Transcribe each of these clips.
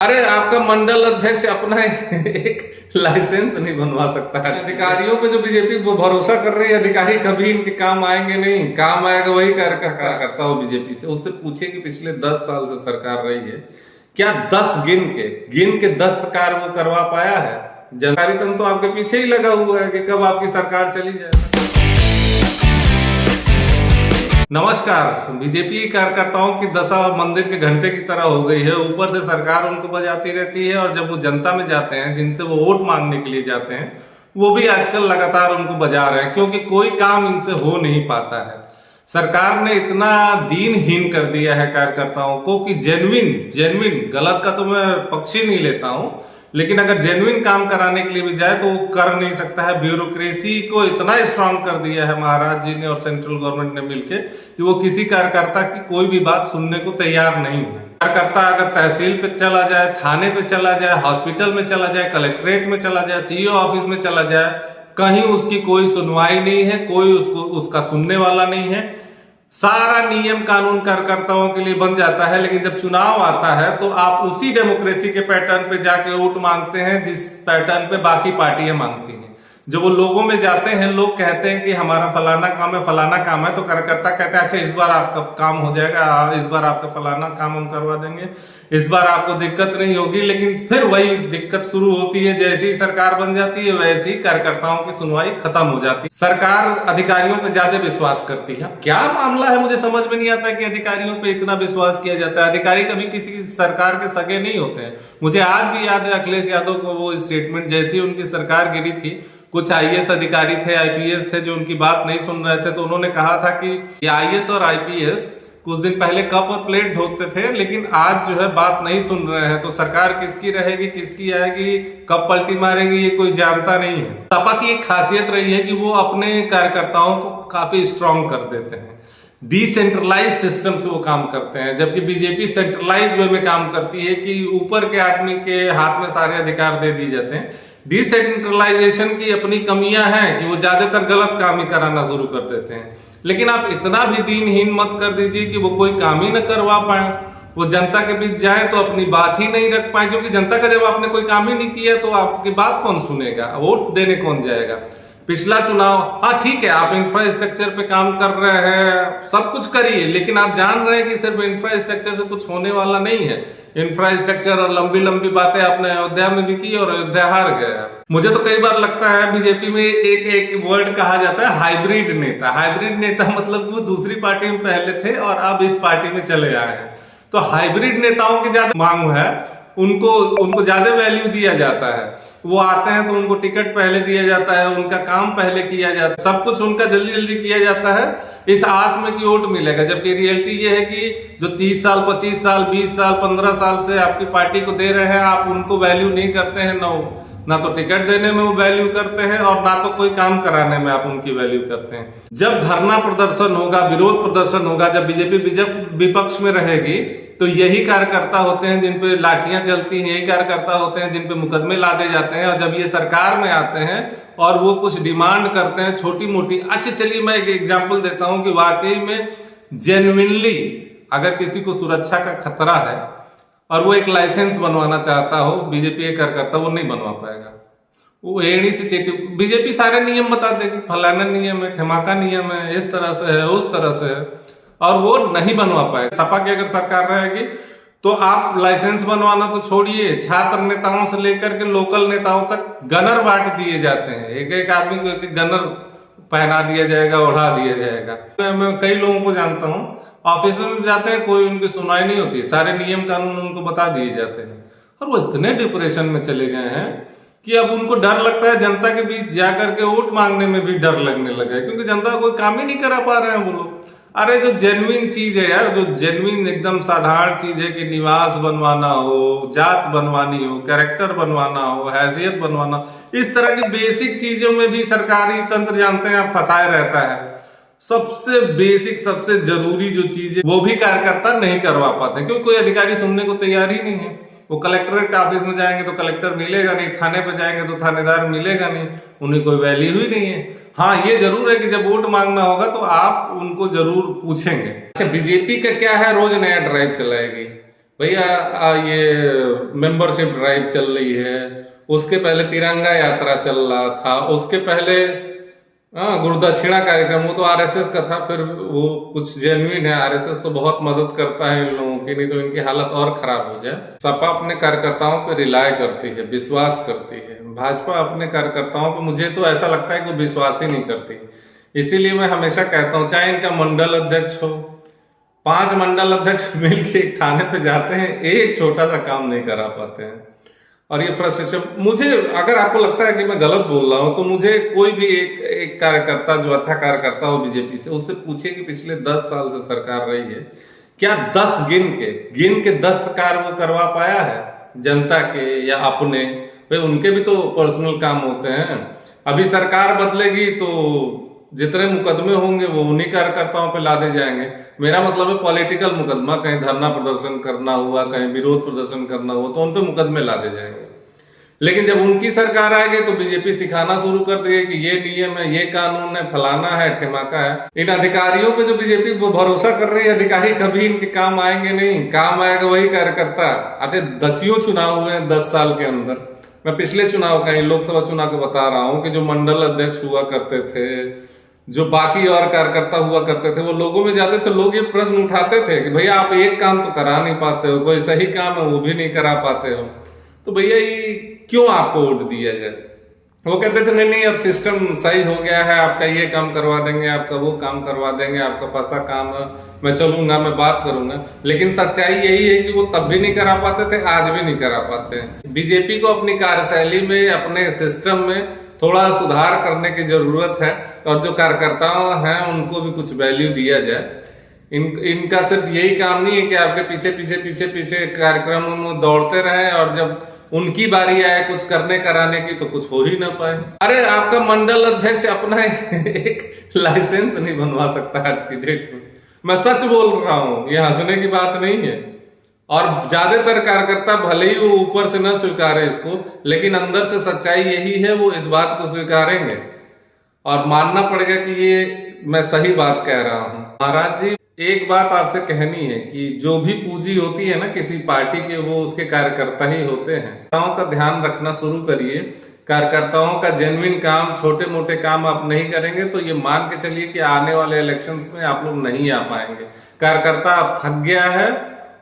अरे आपका मंडल अध्यक्ष अपना एक लाइसेंस नहीं बनवा सकता है। अधिकारियों पे जो बीजेपी भरोसा कर रही है, अधिकारी कभी इनके काम आएंगे नहीं। काम आएगा वही करता हो बीजेपी से। उससे पूछे कि पिछले 10 साल से सरकार रही है, क्या 10 गिन के 10 कार्य वो करवा पाया है? जनकारी तंत्र तो आपके पीछे ही लगा हुआ है कि कब आपकी सरकार चली जाए। नमस्कार। बीजेपी कार्यकर्ताओं की दशा मंदिर के घंटे की तरह हो गई है। ऊपर से सरकार उनको बजाती रहती है और जब वो जनता में जाते हैं, जिनसे वो वोट मांगने के लिए जाते हैं, वो भी आजकल लगातार उनको बजा रहे हैं, क्योंकि कोई काम इनसे हो नहीं पाता है। सरकार ने इतना दीनहीन कर दिया है कार्यकर्ताओं को कि जेन्युइन गलत का तो मैं पक्ष ही नहीं लेता हूं, लेकिन अगर जेन्युइन काम कराने के लिए भी जाए तो वो कर नहीं सकता है। ब्यूरोक्रेसी को इतना स्ट्रांग कर दिया है महाराज जी ने और सेंट्रल गवर्नमेंट ने मिलकर कि वो किसी कार्यकर्ता की कोई भी बात सुनने को तैयार नहीं है। कार्यकर्ता अगर तहसील पे चला जाए, थाने पे चला जाए, हॉस्पिटल में चला जाए, कलेक्ट्रेट में चला जाए, सीईओ ऑफिस में चला जाए, कहीं उसकी कोई सुनवाई नहीं है, कोई उसका सुनने वाला नहीं है। सारा नियम कानून कार्यकर्ताओं के लिए बन जाता है, लेकिन जब चुनाव आता है तो आप उसी डेमोक्रेसी के पैटर्न पे जाके वोट मांगते हैं जिस पैटर्न पे बाकी पार्टियां मांगती हैं। जब वो लोगों में जाते हैं, लोग कहते हैं कि हमारा फलाना काम है, फलाना काम है, तो कार्यकर्ता कहते हैं अच्छा इस बार आपका काम हो जाएगा, इस बार आपका फलाना काम हम करवा देंगे, इस बार आपको दिक्कत नहीं होगी। लेकिन फिर वही दिक्कत शुरू होती है। जैसी ही सरकार बन जाती है वैसे ही कार्यकर्ताओं की सुनवाई खत्म हो जाती है। सरकार अधिकारियों पे ज्यादा विश्वास करती है। क्या मामला है मुझे समझ में नहीं आता कि अधिकारियों पे इतना विश्वास किया जाता है। अधिकारी कभी किसी सरकार के सगे नहीं होते हैं। मुझे आज भी याद है अखिलेश यादव को वो स्टेटमेंट, जैसी उनकी सरकार गिरी थी, कुछ आईएएस अधिकारी थे, आईपीएस थे जो उनकी बात नहीं सुन रहे थे, तो उन्होंने कहा था कि आईएएस और आईपीएस कुछ दिन पहले कप और प्लेट ढोते थे, लेकिन आज जो है बात नहीं सुन रहे हैं। तो सरकार किसकी रहेगी, किसकी आएगी, कब पलटी मारेगी, ये कोई जानता नहीं है। सपा की एक खासियत रही है कि वो अपने कार्यकर्ताओं को काफी स्ट्रांग कर देते हैं। डिसेंट्रलाइज सिस्टम से वो काम करते हैं, जबकि बीजेपी सेंट्रलाइज वे में काम करती है कि ऊपर के आदमी के हाथ में सारे अधिकार दे दिए जाते हैं। डिसेंट्रलाइजेशन की अपनी कमियां हैं कि वो ज्यादातर गलत काम ही कराना शुरू कर देते हैं। लेकिन आप इतना भी दीनहीन मत कर दीजिए कि वो कोई काम ही न करवा पाए, वो जनता के बीच जाए तो अपनी बात ही नहीं रख पाए, क्योंकि जनता का जब आपने कोई काम ही नहीं किया तो आपकी बात कौन सुनेगा, वोट देने कौन जाएगा। पिछला चुनाव, हाँ ठीक है, आप इंफ्रास्ट्रक्चर पे काम कर रहे हैं, सब कुछ करिए, लेकिन आप जान रहे हैं कि सिर्फ इंफ्रास्ट्रक्चर से कुछ होने वाला नहीं है। इंफ्रास्ट्रक्चर और लंबी लंबी बातें आपने अयोध्या में भी की और अयोध्या हार गया। मुझे तो कई बार लगता है बीजेपी में एक वर्ड कहा जाता है हाइब्रिड नेता। हाइब्रिड नेता मतलब वो दूसरी पार्टी में पहले थे और अब इस पार्टी में चले आए हैं। तो हाइब्रिड नेताओं की ज्यादा मांग है, उनको ज्यादा वैल्यू दिया जाता है। वो आते हैं तो उनको टिकट पहले दिया जाता है, उनका काम पहले किया जाता है, सब कुछ उनका जल्दी जल्दी किया जाता है इस आस में कि वोट मिलेगा। जबकि रियलिटी ये है कि जो 30 साल 25 साल 20 साल 15 साल से आपकी पार्टी को दे रहे हैं, आप उनको वैल्यू नहीं करते हैं। ना तो टिकट देने में वो वैल्यू करते हैं और ना तो कोई काम कराने में आप उनकी वैल्यू करते हैं। जब धरना प्रदर्शन होगा, विरोध प्रदर्शन होगा, जब बीजेपी विपक्ष में रहेगी, तो यही कार्यकर्ता होते हैं जिन पे लाठियां चलती हैं, यही कार्यकर्ता होते हैं जिन पे मुकदमे लादे जाते हैं। और जब ये सरकार में आते हैं और वो कुछ डिमांड करते हैं छोटी मोटी, अच्छा चलिए मैं एक एग्जांपल देता हूं कि वाकई में जेन्युइनली अगर किसी को सुरक्षा का खतरा है और वो एक लाइसेंस बनवाना चाहता हो, बीजेपी कार्यकर्ता वो नहीं बनवा पाएगा। वो एड़ी से चेटी, बीजेपी सारे नियम बता देगी, फलाना नियम है, ठमाका नियम है, इस तरह से है, उस तरह से है, और वो नहीं बनवा पाएगा। सपा की अगर सरकार रहेगी तो आप लाइसेंस बनवाना तो छोड़िए, छात्र नेताओं से लेकर के लोकल नेताओं तक गनर बांट दिए जाते हैं। एक एक आदमी को एक गनर पहना दिया जाएगा, ओढ़ा दिया जाएगा। मैं कई लोगों को जानता हूँ, ऑफिस में जाते हैं, कोई उनकी सुनवाई नहीं होती, सारे नियम कानून उनको बता दिए जाते हैं और वो इतने डिप्रेशन में चले गए हैं कि अब उनको डर लगता है जनता के बीच जाकर के वोट मांगने में भी डर लगने लगा है, क्योंकि जनता कोई काम ही नहीं करा पा रहे हैं वो लोग। अरे जो जेन्युइन चीज है यार, जो जेन्युइन एकदम साधारण चीज है कि निवास बनवाना हो, जात बनवानी हो, कैरेक्टर बनवाना हो, हैसियत बनवाना, इस तरह की बेसिक चीजों में भी सरकारी तंत्र जानते हैं फंसाए रहता है। सबसे बेसिक सबसे जरूरी जो चीज है वो भी कार्यकर्ता नहीं करवा पाते, क्योंकि कोई अधिकारी सुनने को तैयार ही नहीं है। वो कलेक्टरेट ऑफिस में जाएंगे तो कलेक्टर मिलेगा नहीं, थाने पे जाएंगे तो थानेदार मिलेगा नहीं, उन्हें कोई वैल्यू ही नहीं है। हाँ ये जरूर है कि जब वोट मांगना होगा तो आप उनको जरूर पूछेंगे। अच्छा बीजेपी का क्या है, रोज नया ड्राइव चलाएगी। भैया ये मेंबरशिप ड्राइव चल रही है, उसके पहले तिरंगा यात्रा चल रहा था, उसके पहले गुरुदक्षिणा कार्यक्रम, वो तो आरएसएस का था। फिर वो कुछ जेन्युइन है, आरएसएस तो बहुत मदद करता है इन लोगों की, नहीं तो इनकी हालत और खराब हो जाए। सपा अपने कार्यकर्ताओं पर रिलाय करती है, विश्वास करती है। भाजपा अपने कार्यकर्ताओं पर मुझे तो ऐसा लगता है कि विश्वास ही नहीं करती। इसीलिए मैं हमेशा कहता हूँ, चाहे इनका मंडल अध्यक्ष हो, 5 मंडल अध्यक्ष मिलकर एक थाने पे जाते हैं, एक छोटा सा काम नहीं करा पाते हैं। और ये फ्रस्ट्रेशन मुझे, अगर आपको लगता है कि मैं गलत बोल रहा हूं, तो मुझे कोई भी एक कार्यकर्ता जो अच्छा कार्यकर्ता हो बीजेपी से, उससे पूछिए कि पिछले 10 साल से सरकार रही है, क्या 10 गिन के 10 कार्य वो करवा पाया है जनता के या अपने? भाई उनके भी तो पर्सनल काम होते हैं। अभी सरकार बदलेगी तो जितने मुकदमे होंगे वो उन्हीं कार्यकर्ताओं पे लादे जाएंगे। मेरा मतलब है पॉलिटिकल मुकदमा, कहीं धरना प्रदर्शन करना हुआ, कहीं विरोध प्रदर्शन करना हुआ, तो उन पे मुकदमे लादे जाएंगे। लेकिन जब उनकी सरकार आएगी तो बीजेपी सिखाना शुरू कर देगी कि ये नियम है, ये कानून है, फलाना है, ठेमाका है। इन अधिकारियों पे जो बीजेपी वो भरोसा कर रही है, अधिकारी कभी इनके काम आएंगे नहीं, काम आएगा वही कार्यकर्ता। अच्छा, 10 चुनाव हुए हैं 10 साल के अंदर। मैं पिछले चुनाव का, लोकसभा चुनाव का बता रहा हूं कि जो मंडल अध्यक्ष हुआ करते थे, जो बाकी और कार्यकर्ता हुआ करते थे, वो लोगों में जाते थे, लोग ये प्रश्न उठाते थे कि भैया आप एक काम तो करा नहीं पाते हो, कोई सही काम है वो भी नहीं करा पाते हो, तो भैया ये क्यों आपको वोट दिया जाए? वो कहते थे नहीं नहीं, अब सिस्टम सही हो गया है, आपका ये काम करवा देंगे, आपका वो काम करवा देंगे, आपका पैसा काम है, मैं चलूंगा, मैं बात करूंगा। लेकिन सच्चाई यही है कि वो तब भी नहीं करा पाते थे, आज भी नहीं करा पाते हैं। बीजेपी को अपनी कार्यशैली में, अपने सिस्टम में थोड़ा सुधार करने की जरूरत है, और जो कार्यकर्ता हैं उनको भी कुछ वैल्यू दिया जाए। इनका सिर्फ यही काम नहीं है कि आपके पीछे पीछे पीछे पीछे कार्यक्रमों में दौड़ते रहे, और जब उनकी बारी आए कुछ करने कराने की तो कुछ हो ही ना पाए। अरे आपका मंडल अध्यक्ष अपना एक लाइसेंस नहीं बनवा सकता आज की डेट में। मैं सच बोल रहा हूं, ये हंसने की बात नहीं है। और ज्यादातर कार्यकर्ता भले ही वो ऊपर से न स्वीकारे इसको, लेकिन अंदर से सच्चाई यही है, वो इस बात को स्वीकारेंगे और मानना पड़ेगा कि ये मैं सही बात कह रहा हूं। महाराज जी, एक बात आपसे कहनी है कि जो भी पूंजी होती है ना किसी पार्टी के, वो उसके कार्यकर्ता ही होते हैं। कार्यकर्ताओं का ध्यान रखना शुरू करिए। कार्यकर्ताओं का जेन्युइन काम, छोटे मोटे काम आप नहीं करेंगे तो ये मान के चलिए कि आने वाले इलेक्शंस में आप लोग नहीं आ पाएंगे। कार्यकर्ता अब थक गया है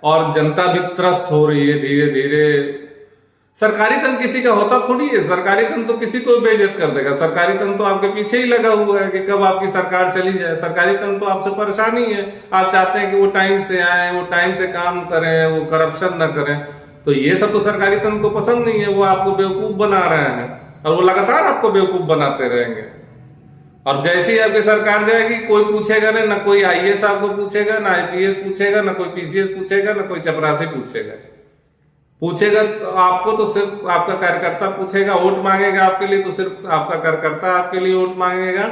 और जनता भी त्रस्त हो रही है धीरे धीरे। सरकारी तंत्र किसी का होता थोड़ी है, सरकारी तंत्र तो किसी को बेइज्जत कर देगा। सरकारी तंत्र तो आपके पीछे ही लगा हुआ है कि कब आपकी सरकार चली जाए। सरकारी तंत्र तो आपसे परेशान ही है, आप चाहते हैं कि वो टाइम से आए, वो टाइम से काम करें, वो करप्शन न करें। तो ये सब तो सरकारी तंत्र को पसंद नहीं है, वो आपको बेवकूफ बना रहे हैं और वो लगातार आपको बेवकूफ बनाते रहेंगे। और जैसे ही आपकी सरकार जाएगी, कोई पूछेगा नहीं, ना कोई आईएएस आपको पूछेगा, ना आईपीएस पूछेगा, ना कोई पीसीएस पूछेगा, ना कोई चपरासी पूछेगा। तो आपको तो सिर्फ आपका कार्यकर्ता पूछेगा, वोट मांगेगा आपके लिए, तो सिर्फ आपका कार्यकर्ता आपके लिए वोट मांगेगा।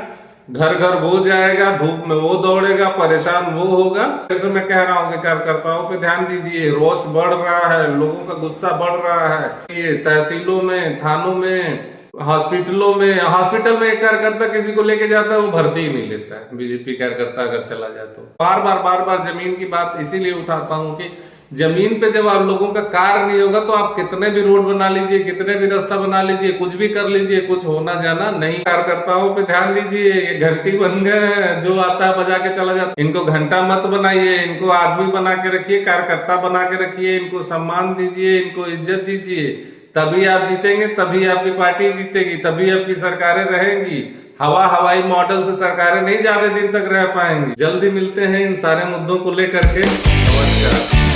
घर घर वो जाएगा, धूप में वो दौड़ेगा, परेशान वो होगा। जैसे मैं कह रहा हूँ कि कार्यकर्ताओं पे ध्यान दीजिए। रोष बढ़ रहा है, लोगों का गुस्सा बढ़ रहा है। ये तहसीलों में, थानों में, हॉस्पिटलों में, हॉस्पिटल में एक कार्यकर्ता किसी को लेके जाता है, वो भर्ती ही नहीं लेता है। बीजेपी कार्यकर्ता अगर चला जाए तो बार बार जमीन की बात इसीलिए उठाता हूँ कि जमीन पे जब आप लोगों का कार्य नहीं होगा तो आप कितने भी रोड बना लीजिए, कितने भी रास्ता बना लीजिए, कुछ भी कर लीजिए, कुछ होना जाना नहीं। कार्यकर्ताओं पे ध्यान दीजिए। ये घंटी बन गए हैं, जो आता है बजा के चला जाता है। इनको घंटा मत बनाइए, इनको आदमी बना के रखिए, कार्यकर्ता बना के रखिए, इनको सम्मान दीजिए, इनको इज्जत दीजिए। तभी आप जीतेंगे, तभी आपकी पार्टी जीतेगी, तभी आपकी सरकारें रहेंगी। हवाई मॉडल से सरकारें नहीं ज्यादा दिन तक रह पाएंगी। जल्दी मिलते हैं इन सारे मुद्दों को लेकर के। नमस्कार।